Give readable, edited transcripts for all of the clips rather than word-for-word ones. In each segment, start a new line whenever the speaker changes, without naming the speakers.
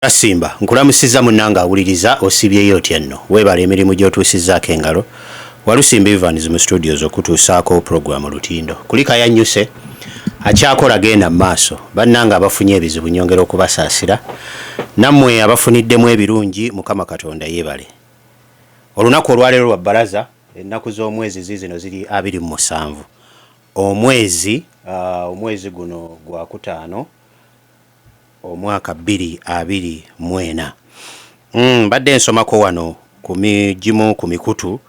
Asimba nkulamusiza munanga awuliriza osibyeyo otya nno weebala emirimu gy'otuusizzaako engalo Walusimba Evans mu studios okutuusaako program lutindo kulika yannyuse akyakola genda mu maaso bannanga abafunye ebizibu nyongera okubasaasira nammwe abafuniddemu ebirungi Mukama Katonda yeebale olunaku olwaleero lwa bbalaza ennaku z'omwezi ziizino ziri 27 omwezi guno gwa kutaano omwaka 2024 badde nsomako wano ku migimu ku mikutu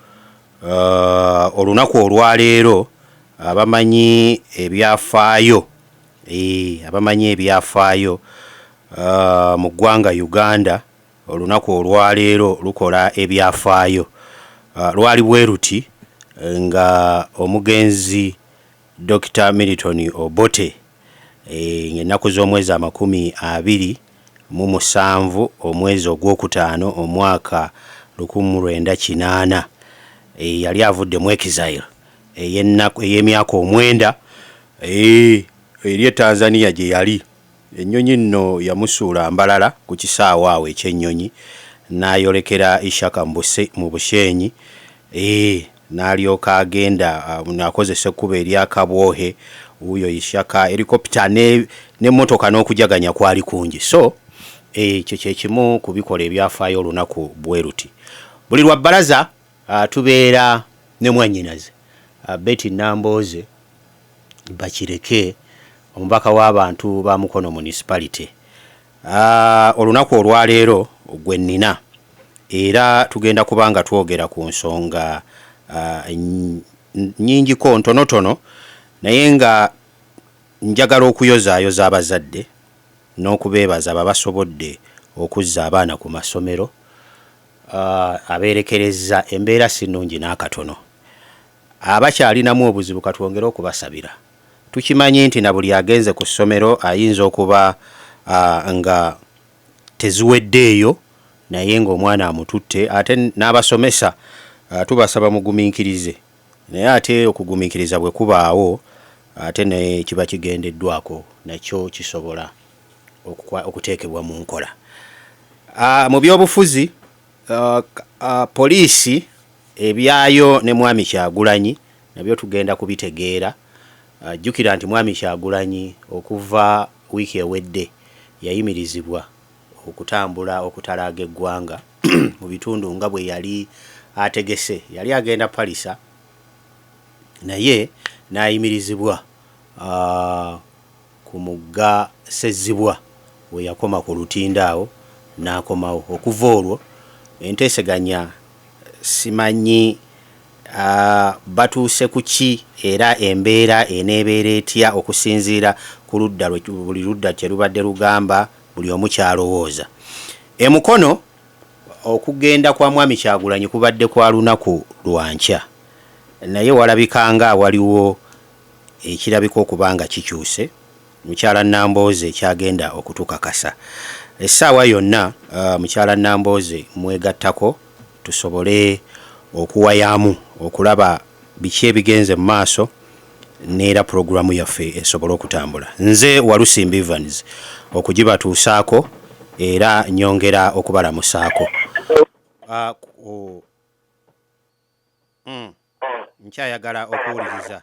olunaku olwaleero abamanyi ebyafaayo mu ggwanga Uganda olunaku olwaleero lukola ebyafaayo lwali bwe ruti nga omugenzi Dr. Milton Obote ennaku z'omwezi 27 omwezi ogwokutaano omwaka 1980 yali avudde mu exile ey'emyaka 9 eri Tanzania gye yali ennyonyi nno yamusuula mbalala ku kisaawe awo eky'ennyonyi n'ayolekera Ishaka mu Bushenyi n'alyoka agenda n'akozesa ekkubo eryakabwohe uyo Ishaka helicopter n'emmotoka n'okujaganya kwali kungi so ekyo kyekimu kubikola ebyafaayo olunaku bwe ruti buli lwa bbalaza tubeera ne mwannyinaze Betty Nambooze Bakireke omubaka w'abantu ba Mukono municipality olunaku olwaleero gwe nnina era tugenda kubanga twogera ku nsonga nnyingiko ntonotono naye nga njagala okuyozaayoza abazadde n'okubeebaza babasobodde okuzza abaana ku masomero abeerekereza embeera si nnungi n'akatono abakyalinamu obuzibu katwongere okubasabira tukimanyi nti na buli agenze ku ssomero ayinza okuba nga teziweddeeyo naye ng'omwana amututte ate n'abasomesa tubasaba mugumiikirize naye ate okugumiikiriza bwe kubaawo ate ne kiba kigendeddwako nakyo kisobola okuteekebwa mu nkola mu byobufuzi poliisi ebyayo ne Mwami Kyagulanyi nabyo tugenda kubitegeera jjukira nti Mwami Kyagulanyi okuva wiiki ewedde yayimirizibwa okutambula okutalaaga eggwanga mu bitundu nga bwe yali ategese yali agenda palisa naye n'ayimirizibwa ku mugga Sezibwa we yakoma ku lutindo awo n'akomawo okuva olwo enteeseganya simanyi batuuse ku ki era embeera eneebeera etya okusinziira ku ludda buli ludda kye lubadde lugamba buli omu kyalowooza Mukono okugenda kwa Mwami Kyagulanyi kubadde kwa lunaku lwa nkya naye walabikanga waliwo ekirabika okubanga kikyuse mukyala Nambooze ekyagenda okutukakasa essaawa yonna mukyala Nambooze mwegattako tusobole okuwayamu okulaba biki ebigenze mu maaso neera puroguramu yaffe esobole okutambula nze Walusimba Evans okugibatuusaako era nyongera okubalamusaako nkyayagala okuwuliriza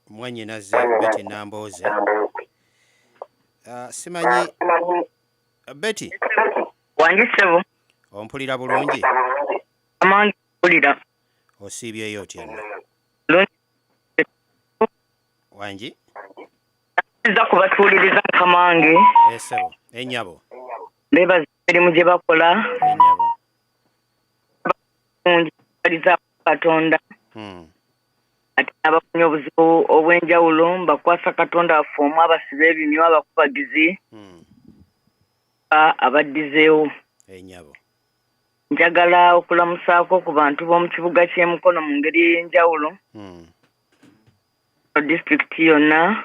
mwannyinaze Betty Nambooze simanyi Betty
wanjisebo
ompulira bulungi
amangi mpulira
osiibyeyo otya nno wangi
nza kubatuuliriza Kamange
esebo ennyabo
beebaza emirimu gye bakola
ennyabo
aliza Katonda ate abafunye obuzibu obw'enjawulo mbakwasa Katonda afuumu abasiba ebimyu abakubagizi abaddizeewo
ennyabo
njagala okulamusaako ku bantu b'omu kibuga ky'e Mukono mu ngeri ey'enjawulo disitulikiti yonna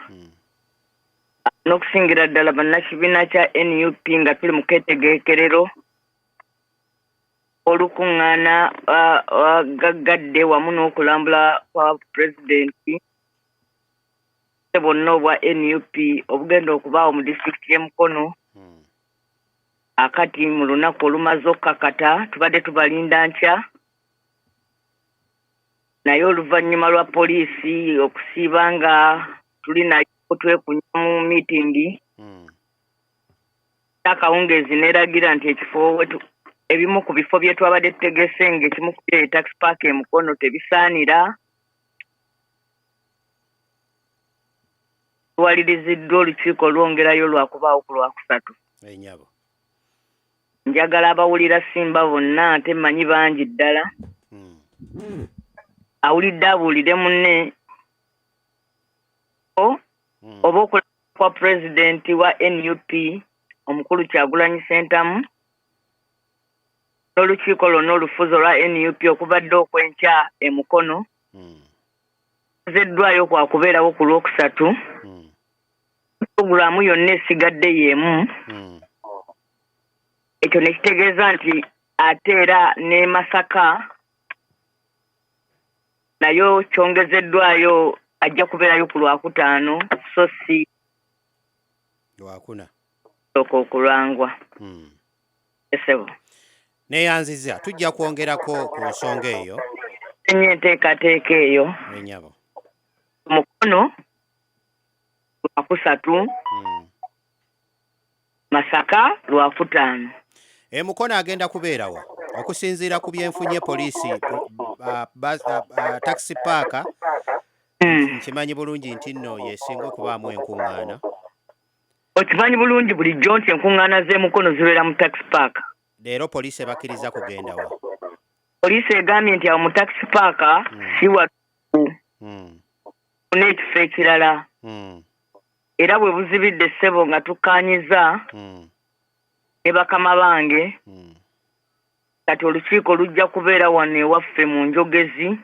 n'okusingira ddala bannakibiina kya NUP nga tuli mu keetegeekerero olukuŋŋaana gaggadde wamu n'okulambula kwa pulezidenti bonna obwa NUP obugenda okubaawo mu disitulikiti y'e Mukono akati mu lunaku olumaze okukakata tubadde tubalinda nkya naye oluvannyuma lwa poliisi okusiiba nga tuli nayo twekunya mu miitingi akawungeezi neeragira nti ekifo ebimu ku bifo bye twabadde tutegese ng'ekimu ku byo taxi park e Mukono tebisaanira tuwaliriziddwa olukiiko olwongerayo lwakubaawo ku Lwakusatu. Njagala abawulira Simba bonna ate mmanyi bangi ddala awulidde abuulire munne oba okulaba kwa pulezidenti wa NUP omukulu Kyagulanyi Ssentamu n'olukiiko lwonna olufuzi olwa NUP okubadde okwenkya e Mukono zeddwayo kwa kubeerawo ku Lwokusatu puroguramu yonna esigadde y'emu ekyo ne kitegeeza nti ate era ne Masaka nayo kyongezeddwayo ajja kubeerayo ku Lwakutaano so si
Lwakuna
okulwangwa esebo
neyanziza tujja kwongerako ku nsonga eyo
enye enteekateeka eyo
enyabo
Mukono Lwakusatu Masaka Lwakutaano
Mukono agenda kubeerawa okusinziira ku byenfunye poliisi taxi park nkimanyi bulungi nti nno yesinga okubaamu enkuŋŋaana.
Okimanyi bulungi bulijjo nti enkuŋŋaana z'e Mukono zibeera mu taxi park.
Leero poliisi ebakkiriza kugendawa.
Poliisi egambye nti awo mu taxi park si watuufu n'ekifo ekirala era bwe buzibidde ssebo nga tukkaanyiza ne bakama bange kati olukiiko lujja kubeera wano ewaffe mu Njogezi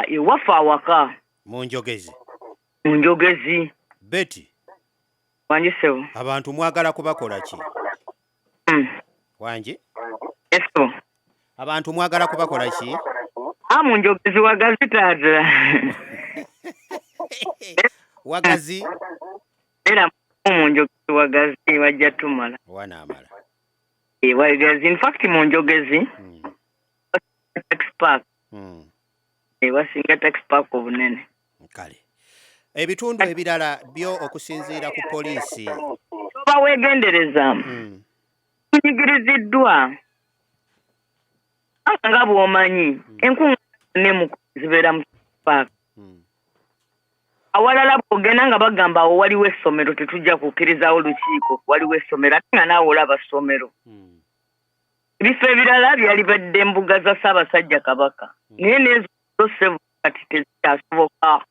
ewaffe awaka
mu
Njogezi
Betty
wangi ssebo
abantu mwagala kubakola ki wangi
essebo
abantu mwagala kubakola ki
mu Njogezi wagazi taata
wagazi
era mu Njogezi wagazi bajja tumala
wanaamala
wagazi in fact mu Njogezi tax park basinga tax park obunene
kale ebitundu ebirala byo okusinziira ku poliisi
oba weegendereza tunyigiriziddwa nga bw'omanyi enkuŋŋaana ne mu zibeera mu park awalala bw'ogenda nga bagamba awo waliwo essomero tetujja kukkirizawo lukiiko waliwo essomero ate nga naawe olaba ssomero ebifo ebirala byali badde embuga za Ssaabasajja Kabaka naye nezo ssebo kati tezikyasoboka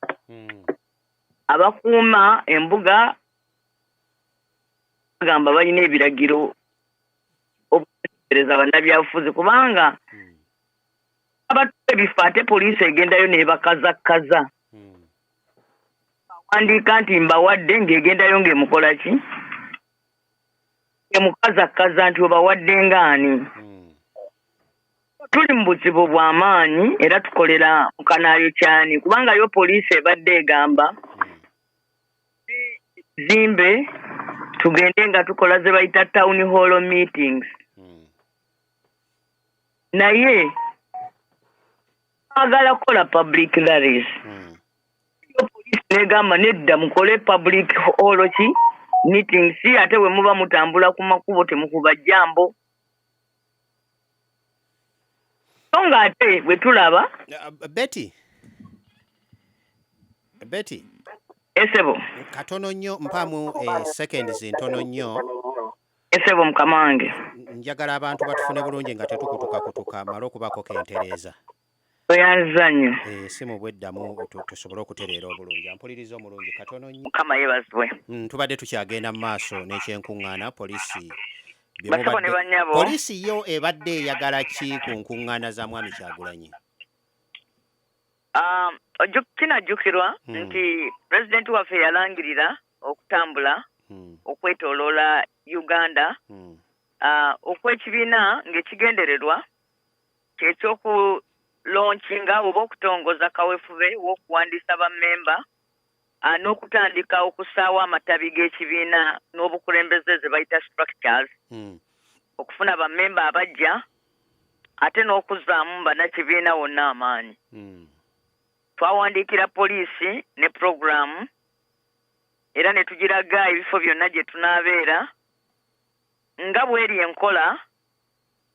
abakuuma embuga bagamba balina ebiragiro obuteebereza bannabyabufuzi kubanga abatuwa ebifo ate poliisi egendayo n'ebakazakkaza wandiika nti mbawadde ng'egendayo ng'emukola ki emukazakkaza nti obawadde ng'ani tuli mu buzibu bw'amaanyi era tukolera mu kanaayo kyani kubanga yo poliisi ebadde egamba zimbe tugende nga tukola ze bayita town hall meetings naye agala kukola public rallies yo poliisi negamba nedda mukole public hall ki meetings ate we muba mutambula ku makubo temukuba jambo songa ate bwe tulaba
Betty
esebo
katono nnyo mpamu seconds ntono nnyo
esebo mukamange
njagala abantu batufune bulungi nga tetukutuka mala okubako kentereeza
oyanza nnyo
si mu bweddamu tusobole okutereera obulungi ampuliriza omulungi katono nnyo
mukama yeebazibwe
tubadde tukyagenda mu maaso n'ekyenkuŋŋaana poliisi
poliisi
yo ebadde eyagala ki ku nkuŋŋaana za mwami Kyagulanyi
kinajjukirwa nti pulezidenti waffe yalangirira okutambula okwetooloola Uganda okw'ekibiina ng'ekigendererwa kyekyokuteeka launchinga oba okutongoza kaweefube w'okuwandiisa bammemba n'okutandika okusaawa amatabi g'ekibiina n'obukulembeze ze bayita structures okufuna bammemba abajja ate n'okuzaamu bannakibiina wonna amaanyi. Twawandiikira poliisi ne puroguramu era ne tugiraga ebifo byonna gye tunaabeera nga bw'eri enkola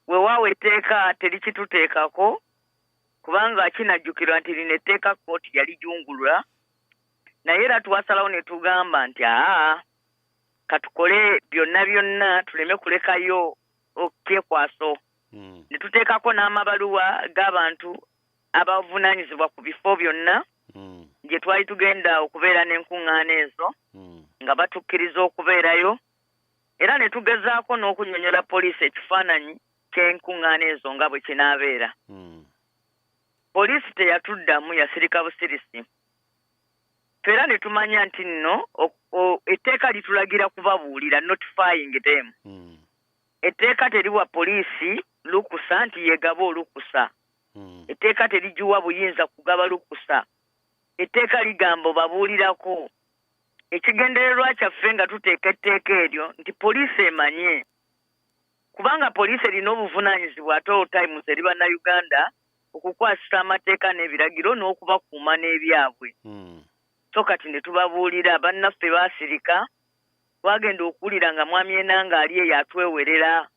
weewaawo etteeka terikituteekako kubanga kinajjukirwa nti lino etteeka kkooti yalijungulula naye era twasalawo ne tugamba nti katukole byonna tuleme kulekayo okyekwaso ne tuteekako n'amabaluwa g'abantu abavunaanyizibwa ku bifo byonna gye twali tugenda okubeera n'enkuŋŋaana ezo nga batukkiriza okubeerayo era ne tugezaako n'okunnyonnyola poliisi ekifaananyi ky'enkuŋŋaana ezo nga bwe kinaabeera. Poliisi teyatuddamu, yasirika busirisi. Era ne tumanya nti nno etteeka litulagira kubabuulira, notifying them. Etteeka teriwa poliisi lukusa nti yeegaba olukusa. Etteeka terigiwa buyinza kugaba lukusa. Etteeka ligamba obabuulirako. Ekigendererwa kyaffe nga tuteeka etteeka eryo nti poliisi emanye. Kubanga poliisi erina obuvunaanyizibwa ate olutimes eri bannayuganda okukwasisa amateeka n'ebiragiro n'okubakuuma n'ebyabwe. So kati ne tubabuulira bannaffe baasirika twagenda okuwulira nga mwami Enanga ali eyo atwewerera.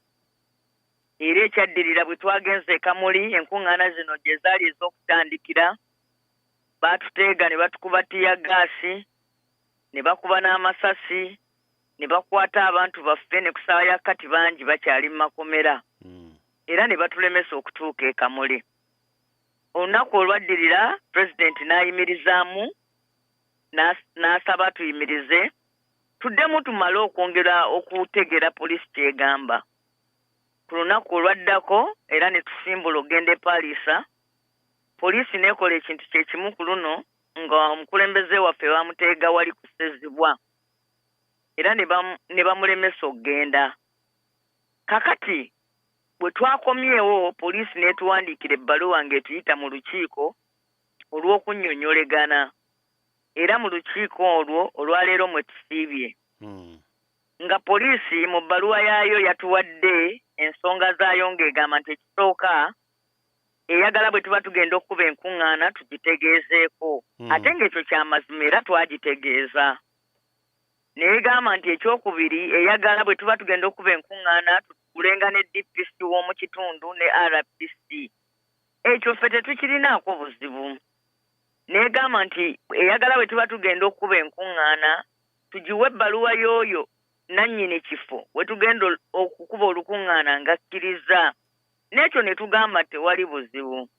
Era ekyaddirira bwe twagenze e Kamuli enkuŋŋaana zino gye zaali ez'okutandikira baatuteega ne batukuba tiya gaasi ne bakuba n'amasasi ne bakwata abantu baffe ne kusaawa ya kati bangi bakyali mu makomera era ne batulemesa okutuuka e Kamuli. Olunaku olwaddirira pulezidenti n'ayimirizaamu n'asaba tuyimirize tuddemu tumale okwongera okutegera poliisi kyegamba. Ku lunaku olwaddako era ne tusimbula ogenda e Paalisa, poliisi n'ekola ekintu kye kimu ku luno nga omukulembeze waffe bamuteega wali kusezibwa era ne bamulemesa okugenda. Kakati bwe twakomyewo poliisi n'etuwandiikira ebbaluwa ng'etuyita mu lukiiko olw'okunnyonnyolegana era mu lukiiko olwo olwaleero mwe tusiibye. Nga poliisi mu bbaluwa yaayo yatuwadde ensonga zaayo ng'egamba nti ekisooka eyagala bwe tuba tugenda okuba enkuŋŋaana tugitegeezeeko ate ng'ekyo ky'amazima era twagitegeeza. Naye gamba nti ekyokubiri eyagala bwe tuba tugenda okuba enkuŋŋaana tutugulenga ne DPC w'omu kitundu ne RPC. Ekyo ffe tetukirinaako buzibu. Naye gamba nti eyagala bwe tuba tugenda okuba enkuŋŋaana tugiwe ebbaluwa y'oyo nannyini kifo we tugenda okukuba olukuŋŋaana ng'akkiriza. N'ekyo ne tugamba tewali buzibu.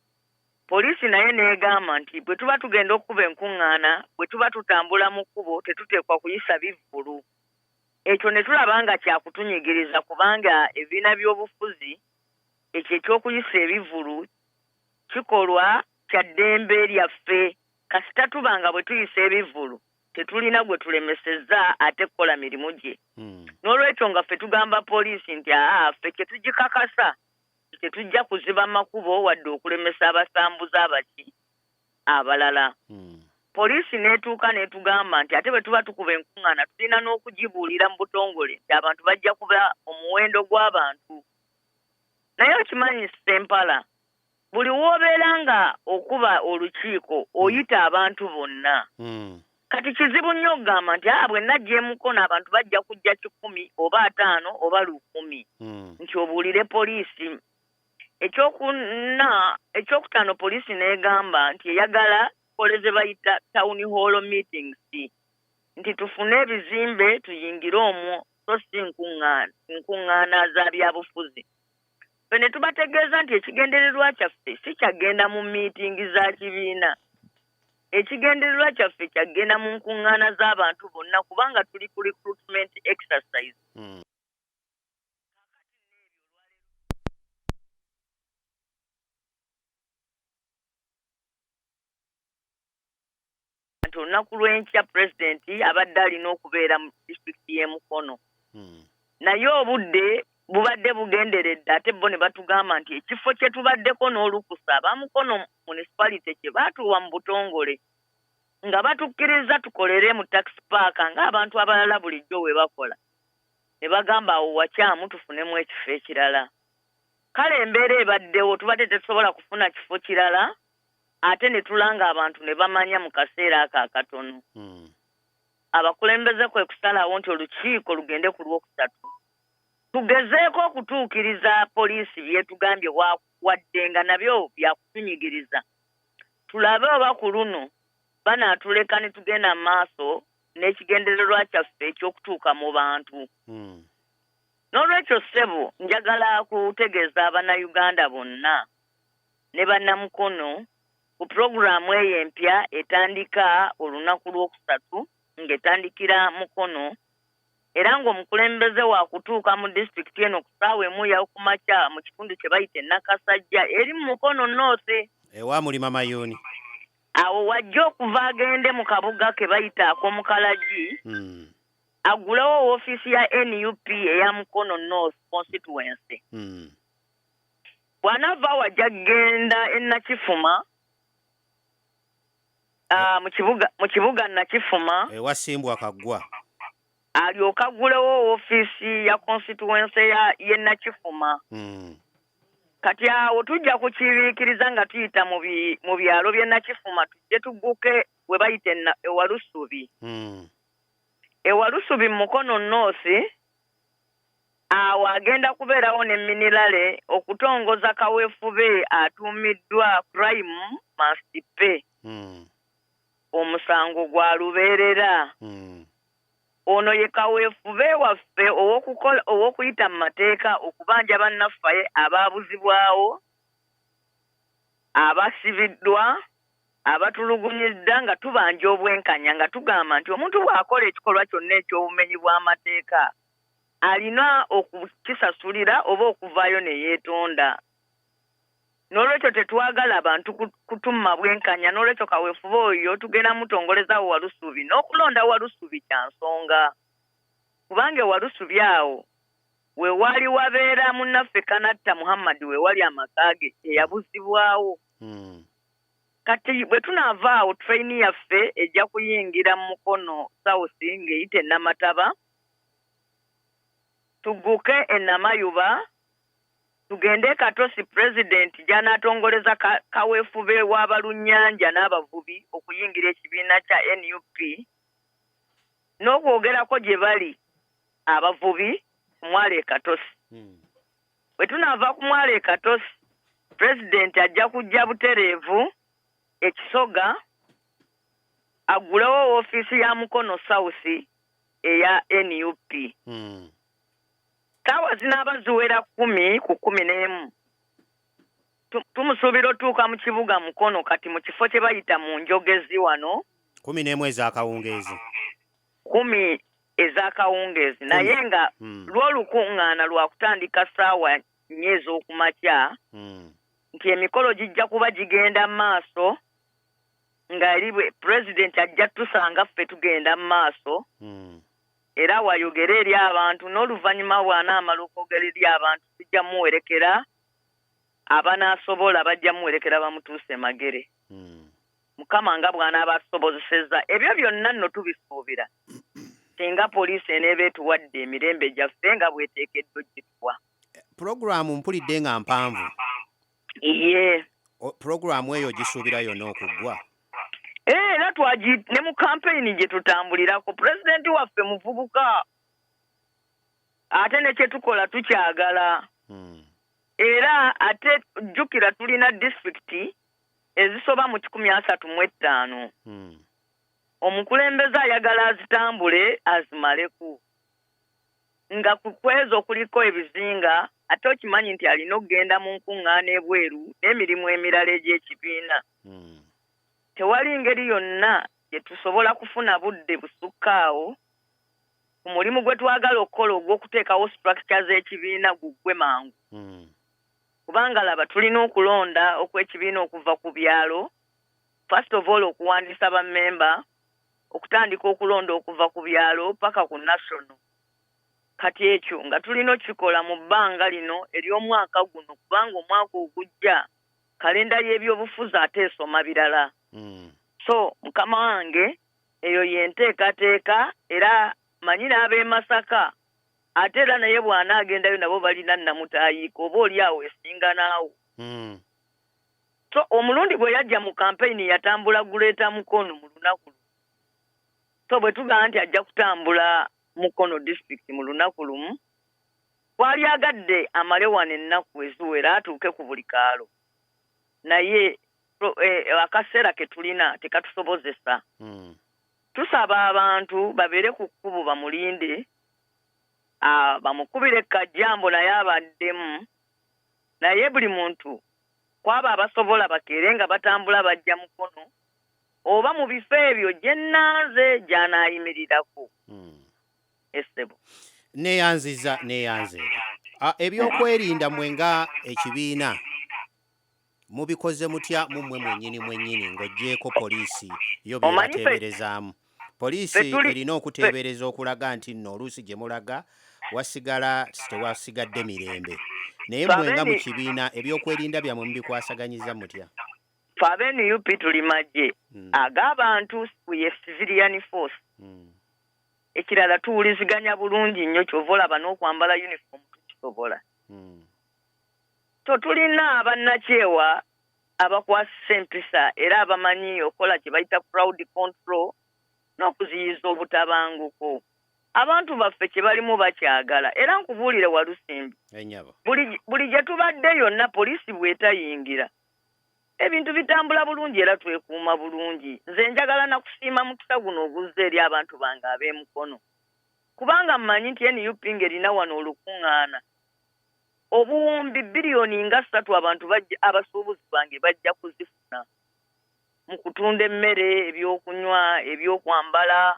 Poliisi naye n'egamba nti bwe tuba tugenda okuba enkuŋŋaana bwe tuba tutambula mu kkubo tetuteekwa kuyisa bivvulu. Ekyo ne tulaba nga kyakutunyigiriza kubanga ebibiina by'obufuzi ekyo eky'okuyisa ebivvulu kikolwa kya ddembe lyaffe kasita tuba nga bwe tuyisa ebivvulu tetulina gwe tulemesezza ate kukola mirimu gye. N'olwekyo nga ffe tugamba poliisi nti ffe kye tugikakasa tetujja kuziba makubo wadde okulemesa abasambuzi abaki abalala. Poliisi n'etuuka n'etugamba nti ate bwe tuba tukuba enkuŋŋaana tulina n'okugibuulira mu butongole nti abantu bajja kuba omuwendo gw'abantu. Naye okimanyi Sempala, buli w'obeera nga okuba olukiiko oyita abantu bonna. Kati kizibu nnyo okugamba nti bwe najja emukono abantu bajja kujja 100 oba 5 oba 1,000 nti obuulire poliisi. Ekyokutaano poliisi n'egamba nti eyagala kole ze bayita town hall meetings nti tufune ebizimbe tuyingire omwo so si nkuŋŋaana za byabufuzi. Ffe ne tubategeeza nti ekigendererwa kyaffe si kyagenda mu miitingi za kibiina. Ekigendererwa kyaffe kyagenda mu nkuŋŋaana z'abantu bonna kubanga tuli ku recruitment exercise. Olunaku lw'enkya pulezidenti abadde alina okubeera mu disitulikiti y'e Mukono. Naye obudde bubadde bugenderedde ate bo ne batugamba nti ekifo kye tubaddeko n'olukusa abamukono municipality kye baatuwa mu butongole nga batukkiriza tukolere mu taxi park ng'abantu abalala bulijjo we bakola ne bagamba awo wakyamu tufunemu ekifo ekirala kale embeera ebaddewo tubadde tetusobola kufuna kifo kirala ate ne tulanga abantu ne bamanya mu kaseera ako akatono abakulembeze kwe kusalawo nti olukiiko lugende ku lwokusatu tugezeeko okutuukiriza poliisi byetugambye wadde nga nabyo byakutunyigiriza tulabe oba ku luno banaatuleka ne tugenda mu maaso n'ekigendererwa kyaffe eky'okutuuka mu bantu n'olwekyo ssebo njagala kutegeeza abannayuganda bonna ne bannamukono ku pulogulaamu eyo empya etandika olunaku lwokusatu ng'etandikira mukono era ng'omukulembeze wa kutuuka mu disitulikiti eno ku ssaawa emu yakumakya mu kitundu kye bayita Nakasajja eri mu Mukono North
ewa mulima mayuuni
awo wajja okuva agende mu kabuga ke bayita ak'Omukalagi agulewo woofiisi ya NUP eya Mukono North constituency bw'anaava wajja genda e Nakifuma mu kibuga Nakifuma
ewasimbwa kaggwa
alyoka agulewo woofiisi ya constituency ye Nakifuma kati awo tujja kukibiikiriza nga tuyita mu byalo by'e Nakifuma tujje tugguke we bayita Ewalusubi Ewalusubi mu Mukono North awo agenda kubeerawo ne minerale okutongoza kaweefube atuumiddwa crime must pay omusango gwa lubeerera ono ye kaweefube waffe ow'okuyita mu mateeka okubanja bannaffe abaabuzibwawo abasibiddwa abatulugunyizza nga tubanja obwenkanya nga tugamba nti omuntu bw'akola ekikolwa kyonna eky'obumenyi bw'amateeka alina okukisasulira oba okuvaayo ne yeetonda n'olwekyo tetwagala abantu kutumma bwenkanya n'olwekyo kaweefube oyo tugenda mutongoleza Walusubi n'okulonda Walusubi kya nsonga kubanga Walusubi awo we wali wabeera munnaffe Kanatta Muhammad we wali amakaage eyabuzibwawo kati bwe tunaava awo traini yaffe ejja kuyingira mu Mukono South ng'eyita Namataba tugguke e Namayuba tugende Katosi president gy'anaatongoleza kaweefube w'abalunnyanja n'abavubi okuyingira ekibiina kya NUP n'okwogerako gye bali abavubi ku Mwale Katosi bwe tunaava ku Mwale Katosi president ajja kujja butereevu ekisoga agulewo woofiisi ya Mukono South eya NUP ssaawa zinaaba ziwera 10 ku 11 tumusuubira otuuka mu kibuga Mukono kati mu kifo kye bayita mu Njogezi wano
11 ez'akawungeezi
10 ez'akawungeezi naye nga lw'olukuŋŋaana lwa kutandika ssaawa 4 ez'okumakya nti emikolo gijja kuba gigenda mu maaso nga eri pulezidenti ajja tusanga ffe tugenda mu maaso era wayogera eri abantu n'oluvannyuma bw'anaamala okwogera eri abantu tujja muwerekera abanaasobola bajja muwerekera bamutuuse magere mukama nga bw'anaaba atusobozesezza ebyo byonna nno tubisuubira singa poliisi eneeba etuwadde emirembe gyaffe nga bw'eteekeddwa oggituwa
pulogulaamu mpulidde nga mpanvu
ye
pulogulaamu eyo gisuubira yonna okuggwa
era ne mu kampeyini gye tutambulirako pulezidenti waffe muvubuka ate ne kye tukola tukyagala era ate jjukira tulina disitulikiti ezisoba mu 135 omukulembeze ayagala azitambule azimaleku nga ku kwezo kuliko ebizinga ate okimanyi nti alina okugenda mu nkuŋŋaana ebweru n'emirimu emirala egy'ekibiina tewali ngeri yonna gye tusobola kufuna budde busukkaawo ku mulimu gwe twagala okukola ogw'okuteekawo structure z'ekibiina guggwe mangu kubanga laba tulina okulonda okw'ekibiina okuva ku byalo first of all okuwandiisa bammemba okutandika okulonda okuva ku byalo paka ku national kati ekyo nga tulina okikola mu bbanga lino ery'omwaka guno kubanga omwaka ogujja kalenda y'ebyobufuzi ate esoma birala. So mukama wange eyo yenteekateeka era manyira ab'e Masaka ate era naye bw'anaagendayo nabo balina nnamutaayiiko oba oli awo esinga naawo. So omulundi bwe yajja mu kampeyini yatambula Guleeta Mukono mu lunaku. So bwe tugamba nti ajja kutambula Mukono district mu lunaku lumu twali agadde amale wano ennaku eziwera atuuke ku buli kaalo naye akaseera ke tulina tekatusobozesa. Tusaba abantu babeere ku kkubo bamulinde bamukubire kajjambo naye abaddemu naye buli muntu kwaba abasobola bakeere nga batambula bajja Mukono oba mu bifo ebyo gye nnanze gy'anaayimirirako. Essebo
neyanziza ebyokwerinda mwe nga ekibiina mubikoze mutya mummwe mwennyini ng'oggyeko poliisi yo byebateeberezaamu? Poliisi erina okuteebereza okulaga nti nno oluusi gye mulaga wasigala tewasigadde mirembe, naye mmwe nga mu kibiina ebyokwerinda byammwe mubikwasaganyiza mutya?
Ffe ab'NUP tuli magye ag'abantu ye civilian force. Ekirala tuwuliziganya bulungi nnyo kyova olaba n'okwambala uniform tukisobola. So tulina abannakyewa abakwasisa empisa era abamanyi okola kye bayita crowd control n'okuziyiza obutabanguko. Abantu baffe kye balimu bakyagala era nkubuulire Walusimbi buli gye tubadde yonna poliisi bw'etayingira ebintu bitambula bulungi era twekuuma bulungi. Nze njagala na kusiima mukisa guno oguzza eri abantu bange ab'e Mukono kubanga mmanyi nti NUP ng'erina wano olukuŋŋaana obuwumbi biliyoni nga 3 abantu abasuubuzi bange bajja kuzifuna mu kutunda emmere, ebyokunywa, ebyokwambala,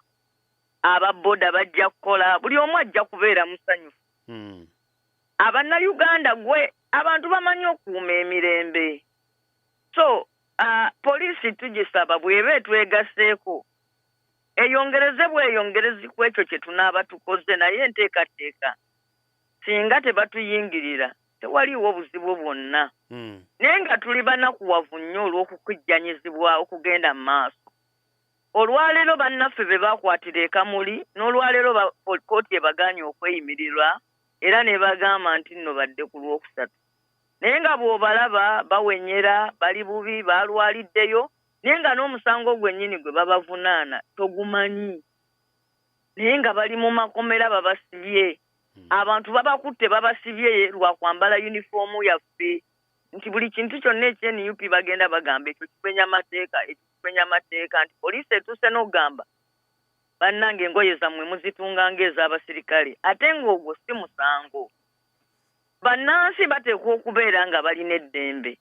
ababboda bajja kukola, buli omu ajja kubeera musanyufu. Abannayuganda gwe abantu bamanyi okuuma emirembe. So poliisi tugisaba bw'eba etwegaseeko eyongereze bweyongerezi ku ekyo kye tunaaba tukoze naye enteekateeka singa tebatuyingirira tewaliiwo buzibu bwonna. Naye nga tuli banakuwavu nnyo olw'okukujjanyizibwa okugenda mu maaso. Olwaleero bannaffe be baakwatira e Kamuli n'olwaleero kkooti ebagaanye okweyimirirwa era ne bagamba nti nno badde ku Lwokusatu. Naye nga bw'obalaba bawenyera bali bubi baalwaliddeyo naye nga n'omusango gwennyini gwe babavunaana togumanyi. Naye nga bali mu makomera babasibye. Abantu babakutte babasibye lwa kwambala yunifoomu yaffe nti buli kintu kyonna ekye-NUP bagenda bagamba ekyo kipenya amateeka nti poliisi etuuse n'ogamba bannange engoye zammwe muzitunga ng'ez'abasirikale ate ng'ogwo si musango. Bannansi bateekwa okubeera nga balina eddembe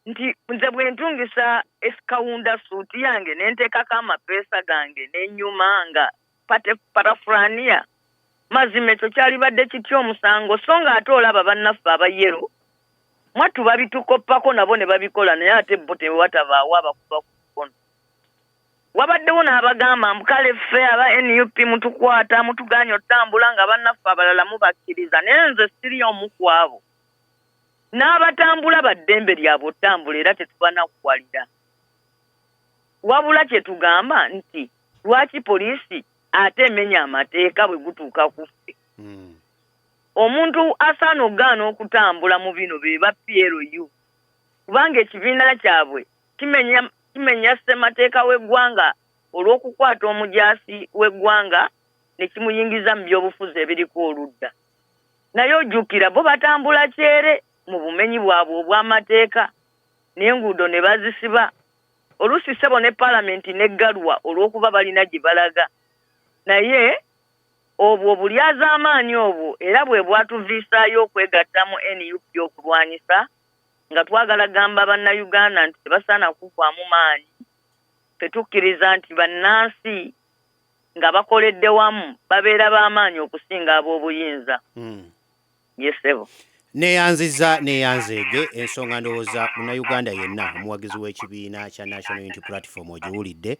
nti nze bwe ntungisa esikawunda suuti yange ne nteekako amapeesa gange n'ennyuma nga parafuraniya mazima ekyo kyalibadde kitya omusango so nga ate olaba bannaffe abayero mwattu babitukoppako nabo ne babikola naye ate bo tewatabaawo abakuba ku mukono. Wabaddewo n'abagamba mukale ffe aba NUP mutukwata mutuganya otambula nga bannaffe abalala mubakkiriza naye nze siri omu ku abo. N'abatambula baddembe lyabwe otambula era tetubanakuwalira. Wabula kye tugamba nti lwaki poliisi ate emenya amateeka bwe gutuuka ku ffe. Omuntu asaana okugaana okutambula mu bino be ba PLU kubanga ekibiina kyabwe kimenya ssemateeka w'eggwanga olw'okukwata omujaasi w'eggwanga ne kimuyingiza mu byobufuzi ebiriko oludda. Naye ojjukira bo batambula kyere mu bumenyi bwabwe obw'amateeka n'enguudo ne bazisiba. Oluusi ssebo ne paalamenti n'eggalwa olw'okuba balina gye balaga. Naye obwo bulyazaamaanyi obwo era bwe bwatuviisaayo okwegatta mu NUP okulwanyisa nga twagala gamba bannayuganda nti tebasaana kuvaamu maanyi. Tetukkiriza nti bannansi nga bakoledde wamu babeera b'amaanyi okusinga ab'obuyinza. Yesebo.
neyanzeege ensonga ndowooza munnayuganda yenna omuwagizi w'ekibiina kya National Unity Platform ogiwulidde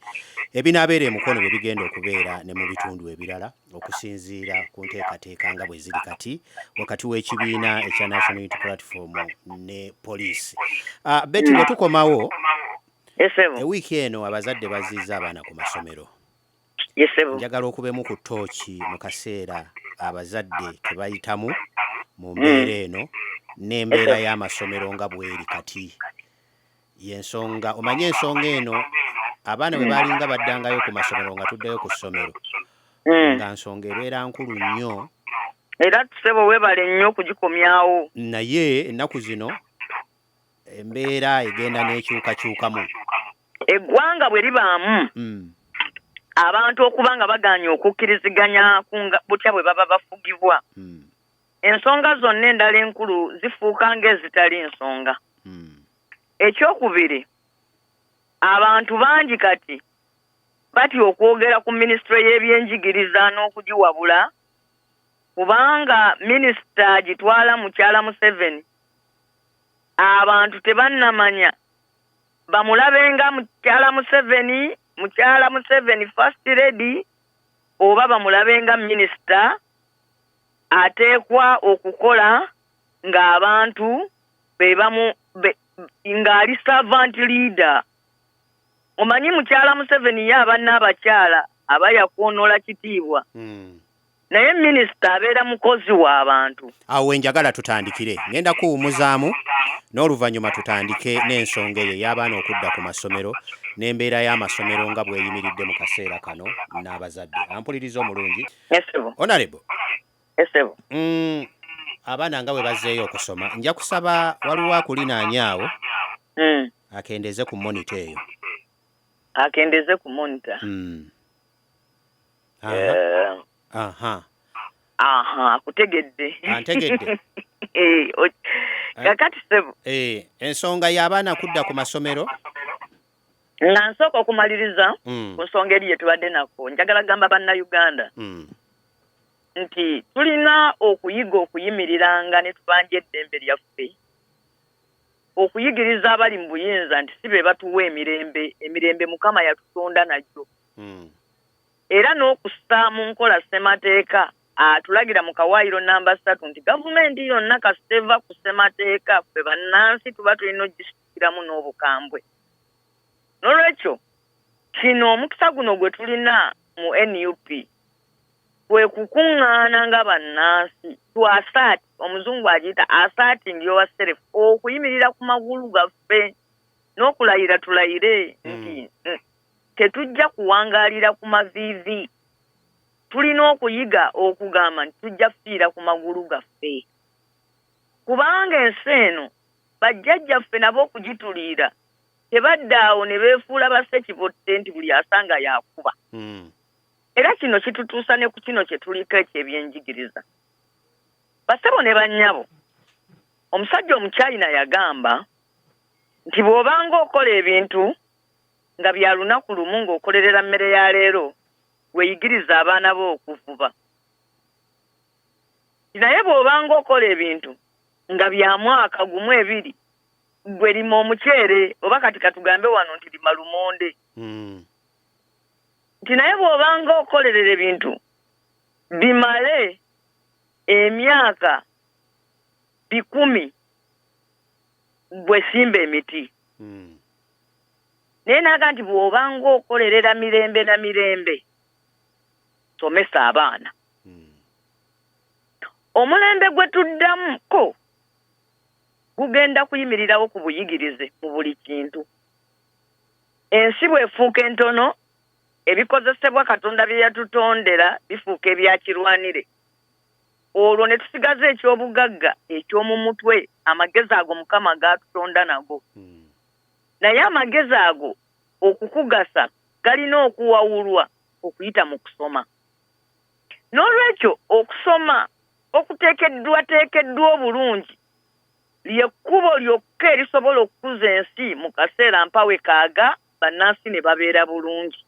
ebinaabeera emukono bwe bigenda okubeera ne mu bitundu ebirala okusinziira ku nteekateeka nga bwe ziri kati wakati w'ekibiina ekya National Unity Platform ne poliisi. Betty, bwe tukomawo ewiiki eno abazadde bazizza abaana ku masomero. Njagala okubemu ku ttooki mu kaseera abazadde ke bayitamu mu mbeera eno n'embeera y'amasomero nga bw'eri kati. Y'ensonga omanye ensonga eno abaana bwe baalinga baddangayo ku masomero nga tuddayo ku ssomero nga nsonga ebeera nkulu nnyo
era tusebo weebale nnyo okugikomyawo,
naye ennaku zino embeera egenda n'ekyukakyukamu.
eggwanga bwe libaamu abantu okuba nga bagaanye okukkiriziganya butya bwe baba bafugibwa, ensonga zonna endala enkulu zifuuka ng'ezitali nsonga. Ekyokubiri, abantu bangi kati batya okwogera ku minisitule y'ebyenjigiriza n'okugiwabula kubanga minisita agitwala mukyala Museveni. Abantu tebannamanya bamulabenga mukyala Museveni first lady oba bamulabenga minisita ateekwa okukola ng'abantu ng'ali servant leader. Omanyi mukyala Museveni ye abanna abakyala aba yakwonola kitiibwa, naye minisita abeera mukozi w'abantu.
Awo we njagala tutandikire, ngenda kuwumuzaamu n'oluvannyuma tutandike n'ensonga eyo y'abaana okudda ku masomero n'embeera y'amasomero nga bw'eyimiridde mu kaseera kano n'abazadde. Ampuliriza omulungi. Honorable. Abaana nga bwe bazzeeyo okusoma, nja kusaba waliwo akulinaanyaawo akendeeze ku monita eyo.
Akendeeze ku monita. Akutegedde.
Antegedde.
Kakati sebo.
Ensonga y'abaana kudda ku masomero.
Nga nsooka okumaliriza ku nsonga eri tubadde nako, njagala gamba bannayuganda nti tulina okuyiga okuyimiriranga ne tubanja eddembe lyaffe, okuyigiriza abali mu buyinza nti si be batuwa emirembe Mukama yatutonda najjo, era n'okussa mu nkola ssemateeka atulagira mu kawaayiro namba 3 nti gavumenti yonna kasita eva ku ssemateeka ffe bannansi tuba tulina ogisukiramu n'obukambwe. N'olwekyo kino omukisa guno gwe tulina mu NUP kwe kukuŋŋaana nga bannansi twasaati, omuzungu agiyita asserting yourself, okuyimirira ku magulu gaffe n'okulayira tulayire nti tetujja kuwangaalira ku maviivi. Tulina okuyiga okugamba nti tujja kufiira ku magulu gaffe, kubanga ensi eno bajjajjaffe nabo okugituliira tebaddaawo ne beefuula bassekibotte nti buli asanga yakuba. Era kino kitutuusa ne ku kino kye tuliko ekyebyenjigiriza. Basebo ne bannyabo, omusajja Omuchina yagamba nti bw'obanga okola ebintu nga bya lunaku lumu ng'okolerera mmere ya leero, weeyigiriza abaana bo okuvuba. Naye bw'obanga okola ebintu nga bya mwaka gumu ebiri, gwe lima omuceere oba kati katugambe wano nti lima lumonde. Nti naye bw'obanga okolerera ebintu bimale emyaka 10, gwe simba emiti. Naye naga nti bw'obanga okolerera mirembe na mirembe, somesa abaana. Omulembe gwe tuddamuko gugenda kuyimirirawo ku buyigirize mu buli kintu. Ensi bw'efuuka entono, ebikozesebwa Katonda bye yatutondera bifuuka ebyakirwanire. Olwo ne tusigaza eky'obugagga eky'omu mutwe, amagezi ago Mukama gatutonda nago. Naye amagezi ago okukugasa galina okuwawulwa okuyita mu kusoma. N'olwekyo okusoma okuteekeddwa obulungi ly'ekkubo lyokka erisobola okukuza ensi mu kaseera mpawe kaaga bannansi ne babeera bulungi.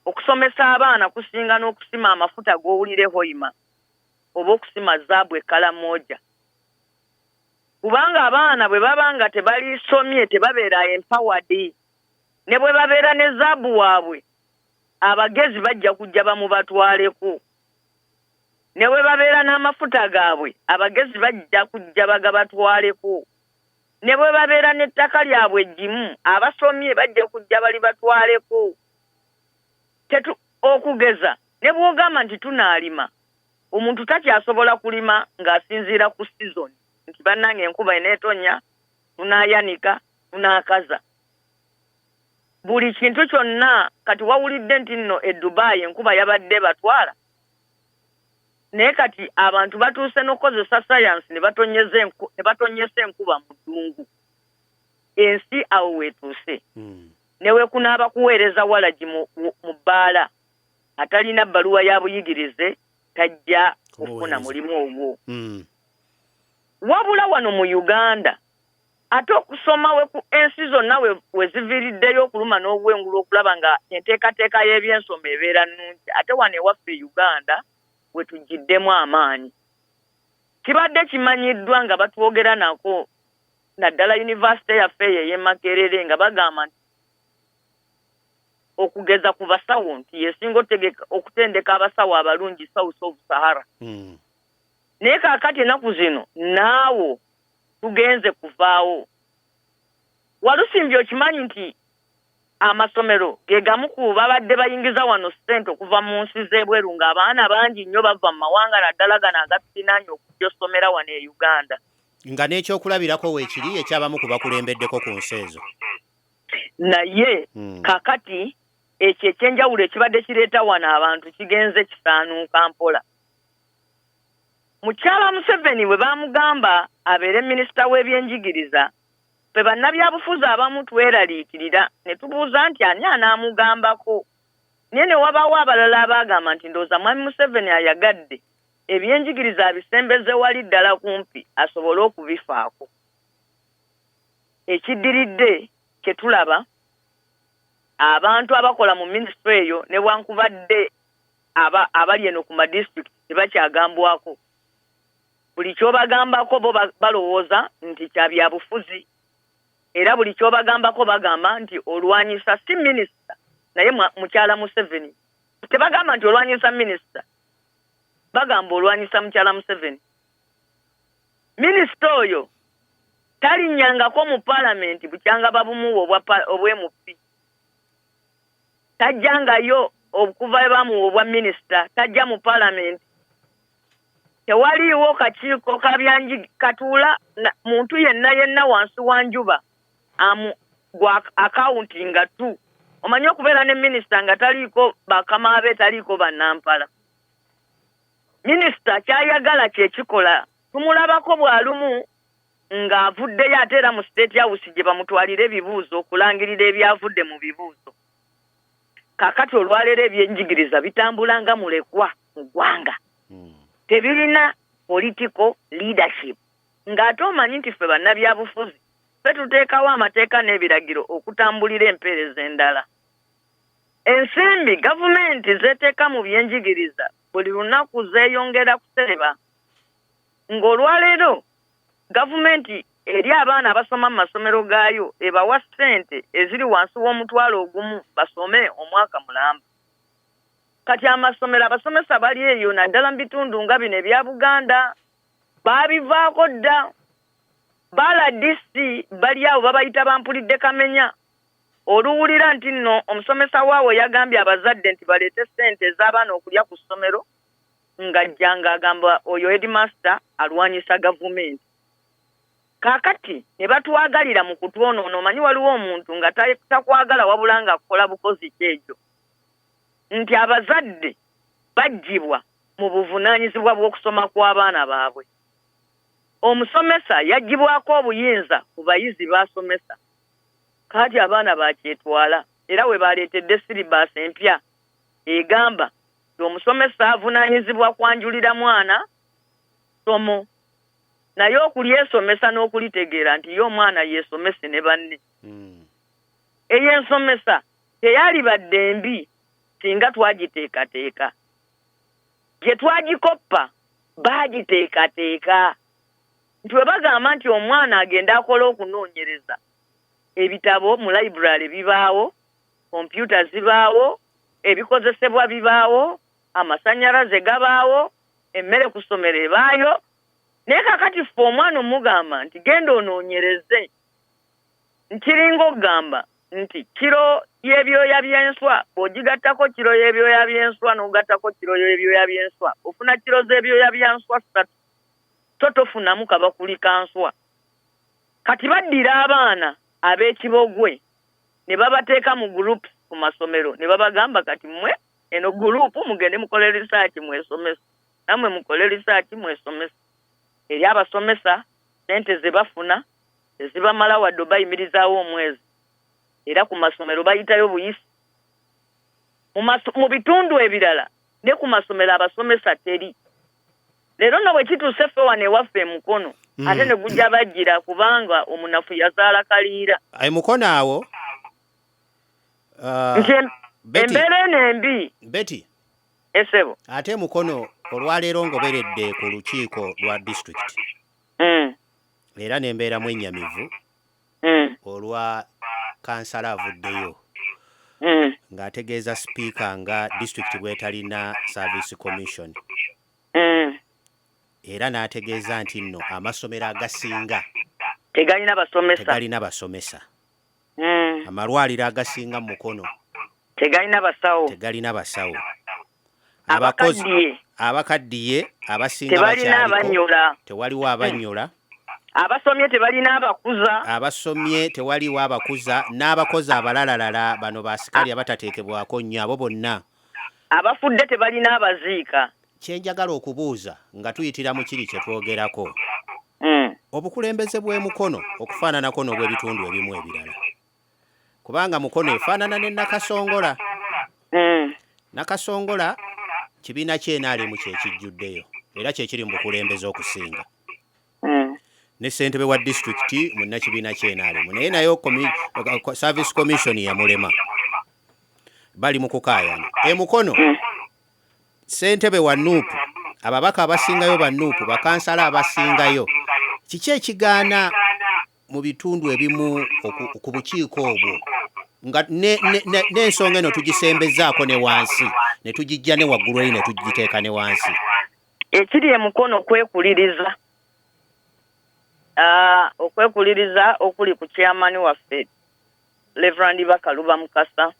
Okusomesa abaana kusinga n'okusima amafuta g'owulire hoima oba okusima zaabu ekkala moja kubanga abaana bwe babanga tebalisomye tebabeera empowered ne bwe babeera ne zaabu waabwe abagezi bajja kujja bamubatwaleko ne bwe babeera n'amafuta gaabwe abagezi bajja kujja bagabatwaleko ne bwe babeera n'ettaka lyabwe eggimu abasomye bajja kujja bali batwaleko okugeza ne bw'ogamba nti tunaalima omuntu takyasobola kulima ng'asinziira ku season nti bannange enkuba eneetonya tunaayanika tunaakaza buli kintu kyonna kati wawulidde nti nno e Dubai enkuba yabadde batwala naye kati abantu batuuse n'okozesa science ne batonyesa enkuba mu ddungu ensi awo weetuuse ne weekunaaba kuweereza walagi mu bbaala atalina bbaluwa ya buyigirize tajja kufuna mulimu ogwo wabula wano mu Uganda ate okusoma ensi zonna we ziviiriddeyo okuluma n'obwengulu okulaba nga enteekateeka y'ebyensoma ebeera nnungi ate wano ewaffe Uganda we tugiddemu amaanyi kibadde kimanyiddwa nga batwogera nako naddala yunivasite yaffe ey'e Makerere nga bagamba nti okugeza ku basawo nti yesinga okutendeka abasawo abalungi South of Sahara naye kaakati ennaku zino naawo tugenze kuvaawo walusimbye okimanyi nti amasomero ge gamu ku babadde bayingiza wano ssente okuva mu nsi z'ebweru ng'abaana bangi nnyo bava mu mawanga naddala gano agatulinaanye okujja osomera wano e Uganda
nga n'ekyokulabirako weekiri ekyabamu ku bakulembeddeko ku nsi ezo
naye kaakati ekyo ekyenjawulo ekibadde kireeta wano abantu kigenze kisaanuuka mpola mukyala Museveni bwe baamugamba abeere minisita w'ebyenjigiriza fe bannabyabufuzi abamu tweraliikirira ne tubuuza nti ani anaamugambako naye ne wabaawo abalala abaagamba nti ndowooza mwami Museveni ayagadde ebyenjigiriza abisembeze wali ddala kumpi asobole okubifaako ekiddiridde kye tulaba abantu abakola mu minisitule eyo ne wankubadde abali eno ku madisitulikiti tebakyagambwako buli kyobagambako bo balowooza nti kya byabufuzi era buli kyobagambako bagamba nti olwanyisa si minisita naye mukyala Museveni tebagamba nti olwanyisa minisita bagamba olwanyisa mukyala Museveni minisita oyo talinnyangako mu paalamenti bukyanga babumuwa obwemupi tajjangayo okuva bamuwa obwa minisita tajja mu paalamenti tewaliiwo kakiiko katuula muntu yenna wansi wa njuba gwa akawuntinga tu omanyi okubeera ne minisita nga taliiko bakama be taliiko bannampala minisita kyayagala kyekikola tumulabako bwalumu ng'avuddeyo ate era mu state house gye bamutwalira ebibuuzo okulangirira ebyavudde mu bibuuzo kaakati olwaleero ebyenjigiriza bitambula nga mulekwa mu ggwanga tebirina political leadership ng'ate omanyi nti ffe bannabyabufuzi ffe tuteekawo amateeka n'ebiragiro okutambulira empeereza endala ensimbi gavumenti zeeteeka mu byenjigiriza buli lunaku zeeyongera kusereba ng'olwaleero gavumenti eri abaana abasoma mu masomero gaayo ebawa ssente eziri wansi w'omutwalo ogumu basome omwaka mulamba kati amasomero abasomesa bali eyo naddala mu bitundu nga bino ebya Buganda baabivaako dda bala DC bali awo babayita bampulidde kamenya oluwulira nti nno omusomesa waabwe yagambye abazadde nti baleete ssente ez'abaana okulya ku ssomero ng'ajjanga agamba oyo headmaster alwanyisa gavumenti kaakati ne batwagalira mu kutwonoona omanyi waliwo omuntu nga takwagala wabula ng'akola bukozi kyekyo nti abazadde baggyibwa mu buvunaanyizibwa bw'okusoma kw'abaana baabwe omusomesa yaggyibwako obuyinza ku bayizi baasomesa kaati abaana bakyetwala era we baleetedde siribaasi empya egamba nti omusomesa avunaanyizibwa kwanjulira mwana somo naye okulyesomesa n'okulitegeera nti ye omwana yeesomese ne banne ey'ensomesa teyalibadde mbi singa twagiteekateeka gye twagikoppa baagiteekateeka nti bwe bagamba nti omwana agenda akola okunoonyereza ebitabo mu library bibaawo, kompyuta zibaawo, ebikozesebwa bibaawo, amasannyalaze gabaawo, emmere ku ssomero ebaayo, naye kakati ffe omwana omugamba nti genda onoonyereze, nkiringa okugamba nti kiro y'ebyoya by'enswa bw'ogigattako kiro y'ebyoya by'enswa n'ogattako kiro y'ebyoya by'enswa ofuna kiro z'ebyoya bya nswa 3 so tofunamu kabakuli ka nswa. Kati baddira abaana ab'ekibogwe ne babateeka mu groups ku masomero ne babagamba kati mmwe eno group mugende mukole research mwesomesa, namwe mukole research mwesomesa. Eri abasomesa sente ze bafuna ezibamala wadde bayimirizaawo omwezi, era ku masomero bayitayo buyisi. Mu bitundu ebirala ne ku masomero abasomesa teri. Leero nga bwe kituuse ffe wano ewaffe e Mukono ate ne gujja bajjira kubanga omunafu yazaala kaliira.
Mukono awo
embeera eno embi
Betty
esebo
ate Mukono olwaleero ngoberedde ku lukiiko lwa district era n'embeeramu ennyamivu olwa kansala avuddeyo ng'ategeeza sipiika nga district bwetalina service commission era n'ategeeza nti nno amasomero agasinga tegalina basomesa amalwaliro agasinga mu Mukono tegalina basawo abakaddiye abasinga bakyaliko tewaliwo abanyola
abasomye tebalina abakuza
abasomye tewaliwo abakuza n'abakozi abalalalala bano basikali abatateekebwako nnyo abo bonna
abafudde tebalina abaziika.
Kyenjagala okubuuza nga tuyitira mu kiri kye twogerako obukulembeze bw'e Mukono okufaananako n'obw'ebitundu ebimu ebirala kubanga Mukono efaanana ne Nakasongola. Nakasongola kibiina ky'enaalimu kyekijjuddeyo era kyekiri mu bukulembeze okusinga ne ssentebe wa disitulikiti munnakibiina ky'enaalimu naye nayo service commission yamulema bali mu kukaayana. E Mukono ssentebe wa Nuupu ababaka abasingayo ba Nuupu bakansala abasingayo kiki ekigaana mu bitundu ebimu ku bukiiko obwo nga n'ensonga eno tugisembezaako ne wansi ne tugijja ne waggulu eri ne tugiteeka ne wansi.
Ekiri e Mukono okwekuliriza okuli ku chairman waffe Reverend Bakaluba Mukasa